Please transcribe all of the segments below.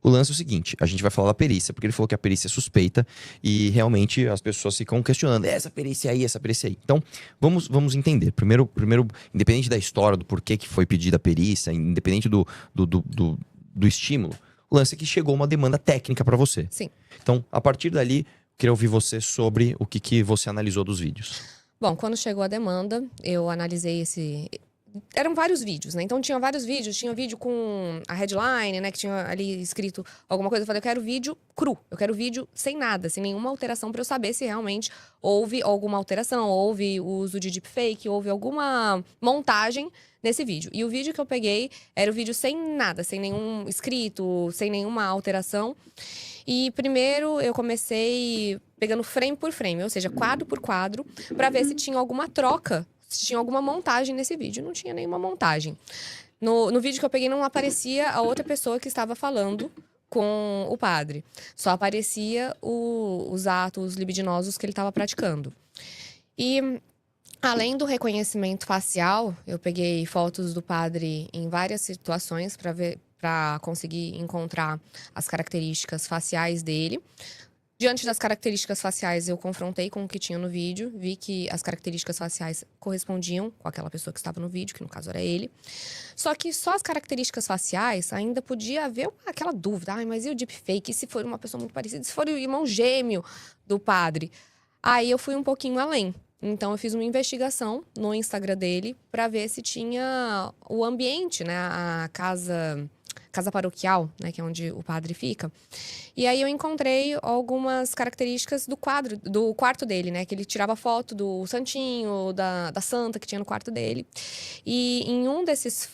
O lance é o seguinte, a gente vai falar da perícia, porque ele falou que a perícia é suspeita e realmente as pessoas ficam questionando, essa perícia aí, essa perícia aí. Então, vamos entender. Primeiro, independente da história, do porquê que foi pedida a perícia, independente do estímulo, o lance é que chegou uma demanda técnica para você. Sim. Então, a partir dali, queria ouvir você sobre o que você analisou dos vídeos. Bom, quando chegou a demanda, eu analisei esse... Eram vários vídeos, né? Então tinha vários vídeos, tinha vídeo com a headline, né? Que tinha ali escrito alguma coisa. Eu falei, eu quero vídeo cru, eu quero vídeo sem nada, sem nenhuma alteração pra eu saber se realmente houve alguma alteração, houve o uso de deepfake, houve alguma montagem nesse vídeo. E o vídeo que eu peguei era o vídeo sem nada, sem nenhum escrito, sem nenhuma alteração. E primeiro eu comecei pegando frame por frame, ou seja, quadro por quadro, pra ver se tinha alguma troca, se tinha alguma montagem nesse vídeo. Não tinha nenhuma montagem. No vídeo que eu peguei não aparecia a outra pessoa que estava falando com o padre. Só aparecia os atos libidinosos que ele estava praticando. E além do reconhecimento facial, eu peguei fotos do padre em várias situações para conseguir encontrar as características faciais dele. Diante das características faciais, eu confrontei com o que tinha no vídeo, vi que as características faciais correspondiam com aquela pessoa que estava no vídeo, que no caso era ele. Só que só as características faciais ainda podia haver aquela dúvida. Ai, mas e o deepfake? E se for uma pessoa muito parecida? E se for o irmão gêmeo do padre? Aí eu fui um pouquinho além. Então eu fiz uma investigação no Instagram dele para ver se tinha o ambiente, né? A casa paroquial, né, que é onde o padre fica. E aí eu encontrei algumas características do quarto dele, né, que ele tirava foto do santinho, da santa que tinha no quarto dele. E em um desses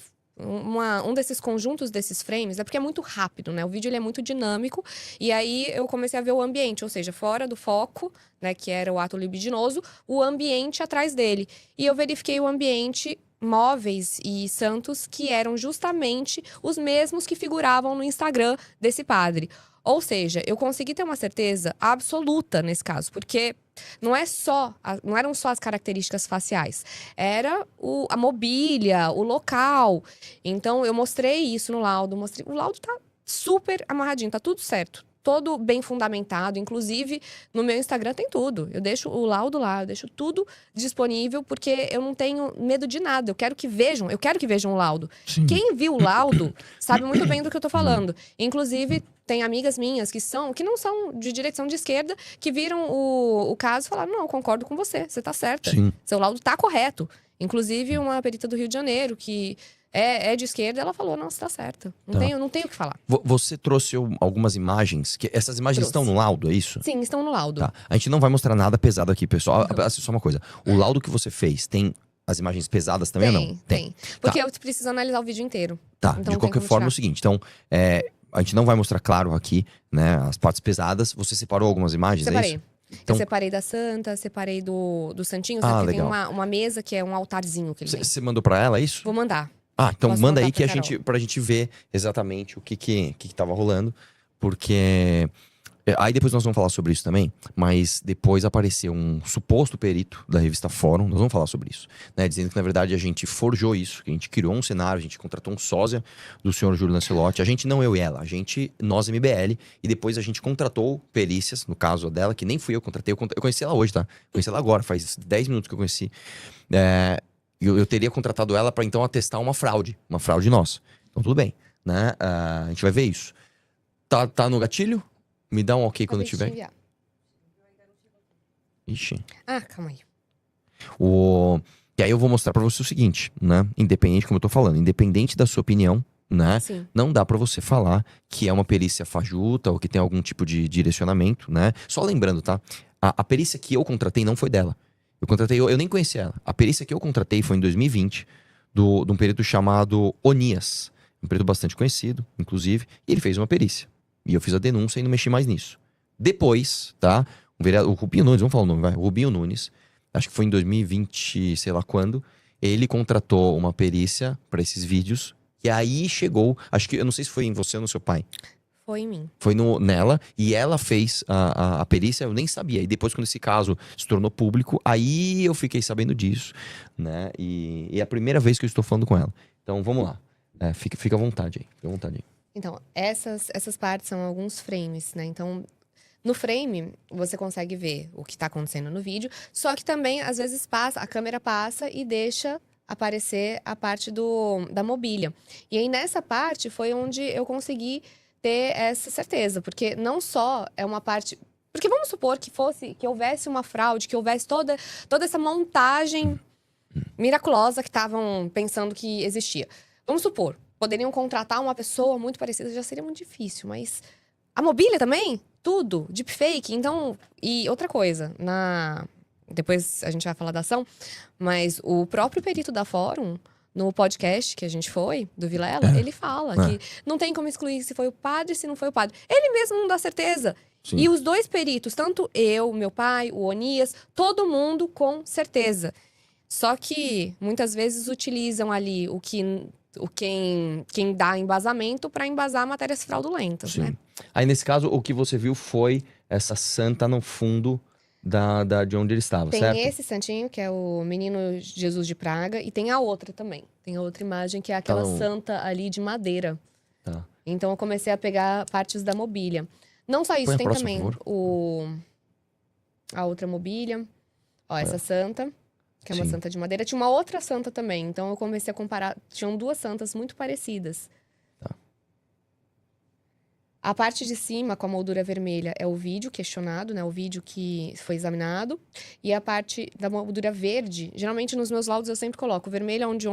conjuntos desses frames, é porque é muito rápido, né? O vídeo ele é muito dinâmico. E aí eu comecei a ver o ambiente, ou seja, fora do foco, né, que era o ato libidinoso, o ambiente atrás dele. E eu verifiquei o ambiente, móveis e santos que eram justamente os mesmos que figuravam no Instagram desse padre. Ou seja, eu consegui ter uma certeza absoluta nesse caso, porque não eram só as características faciais, era a mobília, o local. Então eu mostrei isso no laudo, o laudo tá super amarradinho, tá tudo certo. Todo bem fundamentado, inclusive no meu Instagram tem tudo. Eu deixo o laudo lá, eu deixo tudo disponível, porque eu não tenho medo de nada. Eu quero que vejam o laudo. Sim. Quem viu o laudo sabe muito bem do que eu tô falando. Inclusive, tem amigas minhas que não são de direção de esquerda, que viram o caso e falaram, não, eu concordo com você tá certa. Sim. Seu laudo tá correto. Inclusive, uma perita do Rio de Janeiro, que é de esquerda, ela falou, não, você tá certa. Não tenho o que falar. Você trouxe algumas imagens, que essas imagens estão no laudo, é isso? Sim, estão no laudo. Tá. A gente não vai mostrar nada pesado aqui, pessoal. Só uma coisa, o laudo que você fez tem as imagens pesadas também ou não? Tem. Porque eu preciso analisar o vídeo inteiro. Tá, Então de qualquer forma é o seguinte, então, a gente não vai mostrar claro aqui, né, as partes pesadas. Você separou algumas imagens, Separei. é isso? Então, eu separei da santa, separei do santinho, sabe? Porque legal. tem uma mesa que é um altarzinho que ele tem. Você mandou pra ela, é isso? Vou mandar. Então Posso manda mandar aí que pra pra gente ver exatamente o que tava rolando. Porque... Aí depois nós vamos falar sobre isso também, mas depois apareceu um suposto perito da revista Fórum, nós vamos falar sobre isso, né, dizendo que na verdade a gente forjou isso, que a gente criou um cenário, a gente contratou um sósia do senhor Júlio Lancelotti, a gente não eu e ela, nós MBL, e depois a gente contratou perícias, no caso dela, que nem fui eu que contratei, eu conheci ela hoje, tá? Conheci ela agora, faz 10 minutos que eu conheci. Eu teria contratado ela para então atestar uma fraude nossa. Então tudo bem, né? A gente vai ver isso. Tá no gatilho? Me dá um ok quando tiver. Ixi. Calma aí. E aí eu vou mostrar pra você o seguinte, né? Independente, como eu tô falando, independente da sua opinião, né? Sim. Não dá pra você falar que é uma perícia fajuta ou que tem algum tipo de direcionamento, né? Só lembrando, tá? A perícia que eu contratei não foi dela. Eu nem conhecia ela. A perícia que eu contratei foi em 2020, de um perito chamado Onias. Um perito bastante conhecido, inclusive, e ele fez uma perícia. E eu fiz a denúncia e não mexi mais nisso. Depois, tá? O Rubinho Nunes, vamos falar o nome, vai. O Rubinho Nunes, acho que foi em 2020, sei lá quando, ele contratou uma perícia pra esses vídeos. E aí chegou, acho que, eu não sei se foi em você ou no seu pai. Foi em mim. Foi nela, e ela fez a perícia, eu nem sabia. E depois, quando esse caso se tornou público, aí eu fiquei sabendo disso, né? E é a primeira vez que eu estou falando com ela. Então, vamos lá. Fica à vontade aí, fica à vontade aí. Então, essas partes são alguns frames, né? Então, no frame, você consegue ver o que tá acontecendo no vídeo. Só que também, às vezes, a câmera passa e deixa aparecer a parte da mobília. E aí, nessa parte, foi onde eu consegui ter essa certeza. Porque não só é uma parte... Porque vamos supor que houvesse uma fraude, que houvesse toda essa montagem miraculosa que estavam pensando que existia. Vamos supor, poderiam contratar uma pessoa muito parecida, já seria muito difícil, mas a mobília também, tudo, deepfake. Então, e outra coisa, depois a gente vai falar da ação, mas o próprio perito da Fórum, no podcast que a gente foi, do Vilela, ele fala que não tem como excluir se foi o padre, se não foi o padre. Ele mesmo não dá certeza. Sim. E os dois peritos, tanto eu, meu pai, o Onias, todo mundo com certeza. Só que muitas vezes utilizam ali quem dá embasamento para embasar matérias fraudulentas, Sim. né? Aí, nesse caso, o que você viu foi essa santa no fundo de onde ele estava, Tem certo? esse santinho, que é o Menino Jesus de Praga, e tem a outra também. Tem a outra imagem, que é aquela santa ali de madeira. Tá. Então, eu comecei a pegar partes da mobília. Não só isso, Põe a tem próxima, também por favor. a outra mobília. Ó, essa santa, que é uma Sim. santa de madeira. Tinha uma outra santa também. Então, eu comecei a comparar. Tinham duas santas muito parecidas. Tá. A parte de cima, com a moldura vermelha, é o vídeo questionado, né? O vídeo que foi examinado. E a parte da moldura verde, geralmente nos meus laudos eu sempre coloco vermelho é onde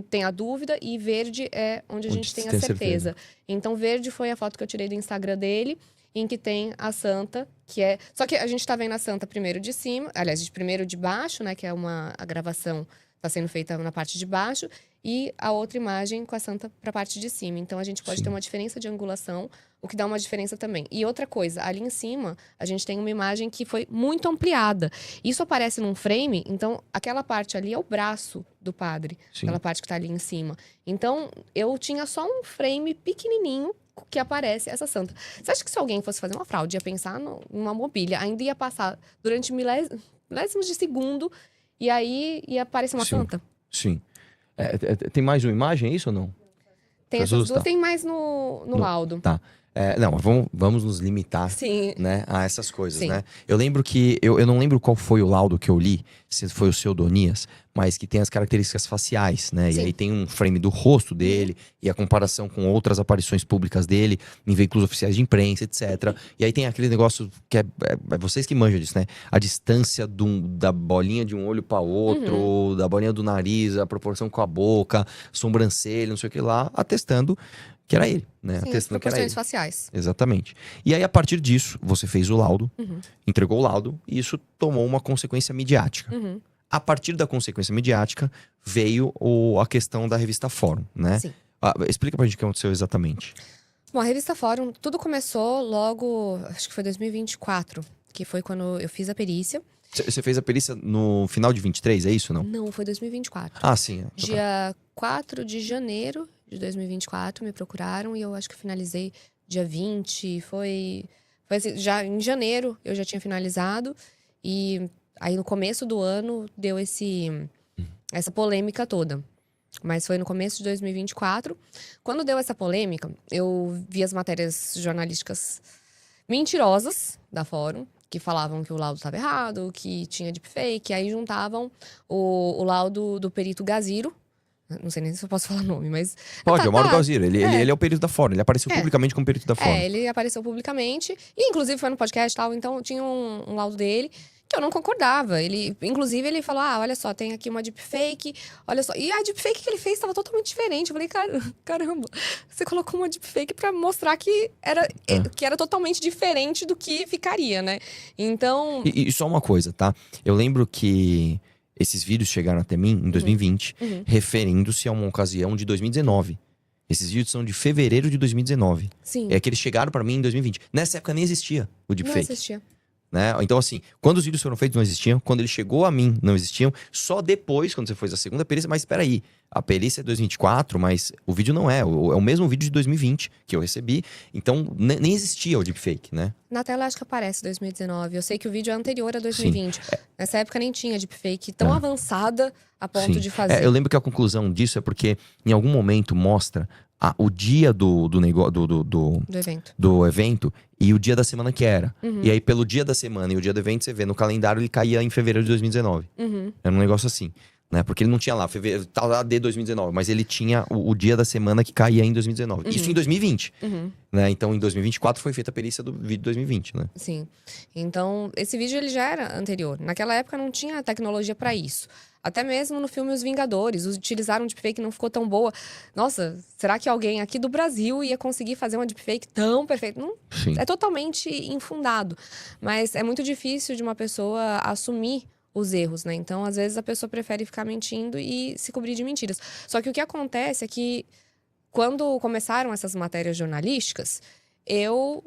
tem a dúvida e verde é onde a gente tem a certeza. Então, verde foi a foto que eu tirei do Instagram dele, em que tem a santa, que é... Só que a gente tá vendo a santa primeiro de cima, aliás, primeiro de baixo, né? Que é a gravação tá sendo feita na parte de baixo. E a outra imagem com a santa pra parte de cima. Então, a gente pode Sim. ter uma diferença de angulação, o que dá uma diferença também. E outra coisa, ali em cima, a gente tem uma imagem que foi muito ampliada. Isso aparece num frame, então aquela parte ali é o braço do padre. Sim. Aquela parte que tá ali em cima. Então, eu tinha só um frame pequenininho que aparece essa santa. Você acha que se alguém fosse fazer uma fraude, ia pensar numa mobília, ainda ia passar durante milésimos de segundo, e aí ia aparecer uma Sim. santa? Sim. Tem mais uma imagem, é isso ou não? Tem Jesus, essas duas, tá. tem mais no laudo. Tá. Não, vamos nos limitar, Sim. né, a essas coisas, Sim. né? Eu lembro que... Eu não lembro qual foi o laudo que eu li, se foi o seu Donias, mas que tem as características faciais, né? E Sim. aí tem um frame do rosto dele e a comparação com outras aparições públicas dele em veículos oficiais de imprensa, etc. E aí tem aquele negócio que é vocês que manjam disso, né? A distância da bolinha de um olho para outro, da bolinha do nariz, a proporção com a boca, sobrancelha, não sei o que lá, atestando que era ele, né? Sim, as Atestando que era proporções ele. faciais. Exatamente. E aí, a partir disso, você fez o laudo, Uhum. entregou o laudo, e isso tomou uma consequência midiática. Uhum. A partir da consequência midiática, veio a questão da revista Fórum, né? Sim. Explica pra gente o que aconteceu exatamente. Bom, a revista Fórum, tudo começou logo, acho que foi 2024, que foi quando eu fiz a perícia. Você fez a perícia no final de 23, é isso, não? Não, foi 2024. Ah, sim. Dia 4 de janeiro de 2024, me procuraram e eu acho que eu finalizei dia 20. Foi assim, já em janeiro eu já tinha finalizado. E aí no começo do ano deu essa polêmica toda. Mas foi no começo de 2024. Quando deu essa polêmica, eu vi as matérias jornalísticas mentirosas da Fórum, que falavam que o laudo estava errado, que tinha deepfake. Aí juntavam o laudo do perito Gaziro. Não sei nem se eu posso falar nome, mas... Pode, é o Mauro Gaziro. Ele é o perito da Fórum. Ele apareceu É. publicamente como perito da Fórum. Ele apareceu publicamente. E, inclusive, foi no podcast e tal. Então, tinha um laudo dele que eu não concordava. Inclusive, ele falou, olha só, tem aqui uma deepfake. Olha só. E a deepfake que ele fez estava totalmente diferente. Eu falei, caramba, você colocou uma deepfake pra mostrar que era totalmente diferente do que ficaria, né? Então... E só uma coisa, tá? Eu lembro que esses vídeos chegaram até mim em 2020, referindo-se a uma ocasião de 2019. Esses vídeos são de fevereiro de 2019. Sim. É que eles chegaram pra mim em 2020. Nessa época nem existia o Não deepfake. assistia. Né? Então, assim, quando os vídeos foram feitos, não existiam. Quando ele chegou a mim, não existiam. Só depois, quando você fez a segunda perícia. Mas espera aí, a perícia é 2024, mas o vídeo não é. É o mesmo vídeo de 2020 que eu recebi. Então, nem existia o deepfake, né? Na tela acho que aparece 2019. Eu sei que o vídeo é anterior a 2020. Nessa época nem tinha deepfake tão avançada a ponto Sim. de fazer. Eu lembro que a conclusão disso é porque em algum momento mostra o dia do negócio Do evento. do evento e o dia da semana que era. Uhum. E aí, pelo dia da semana e o dia do evento, você vê no calendário, ele caía em fevereiro de 2019. Uhum. Era um negócio assim, né? Porque ele não tinha lá, fevereiro, tá lá de 2019, mas ele tinha o dia da semana que caía em 2019. Isso em 2020, Uhum. né? Então, em 2024 foi feita a perícia do vídeo de 2020, né? Sim. Então, esse vídeo ele já era anterior. Naquela época não tinha tecnologia pra isso. Até mesmo no filme Os Vingadores, utilizaram um deepfake que não ficou tão boa. Nossa, será que alguém aqui do Brasil ia conseguir fazer uma deepfake tão perfeita? Não, Sim. é totalmente infundado. Mas é muito difícil de uma pessoa assumir os erros, né? Então, às vezes, a pessoa prefere ficar mentindo e se cobrir de mentiras. Só que o que acontece é que, quando começaram essas matérias jornalísticas, eu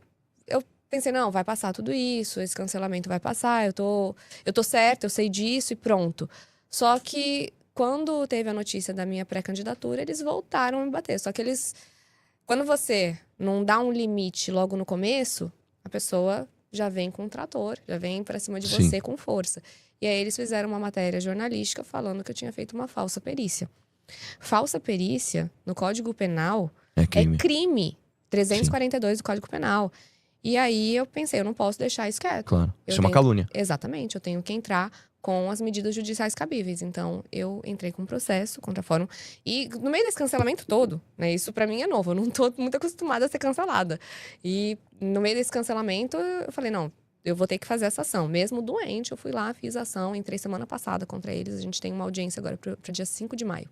pensei, não, vai passar tudo isso, esse cancelamento vai passar, eu tô certa, eu sei disso e pronto. Só que, quando teve a notícia da minha pré-candidatura, eles voltaram a me bater. Só que quando você não dá um limite logo no começo, a pessoa já vem com um trator, já vem pra cima de Sim. você com força. E aí eles fizeram uma matéria jornalística falando que eu tinha feito uma falsa perícia. Falsa perícia, no Código Penal, É crime. é crime. 342 do Código Penal. E aí eu pensei, eu não posso deixar isso quieto. Claro. Eu Isso é uma tenho- calúnia. Exatamente, eu tenho que entrar com as medidas judiciais cabíveis. Então, eu entrei com um processo contra a Fórum. E no meio desse cancelamento todo, né? Isso pra mim é novo, eu não tô muito acostumada a ser cancelada. E no meio desse cancelamento, eu falei, não, eu vou ter que fazer essa ação. Mesmo doente, eu fui lá, fiz a ação, entrei semana passada contra eles. A gente tem uma audiência agora pro dia 5 de maio.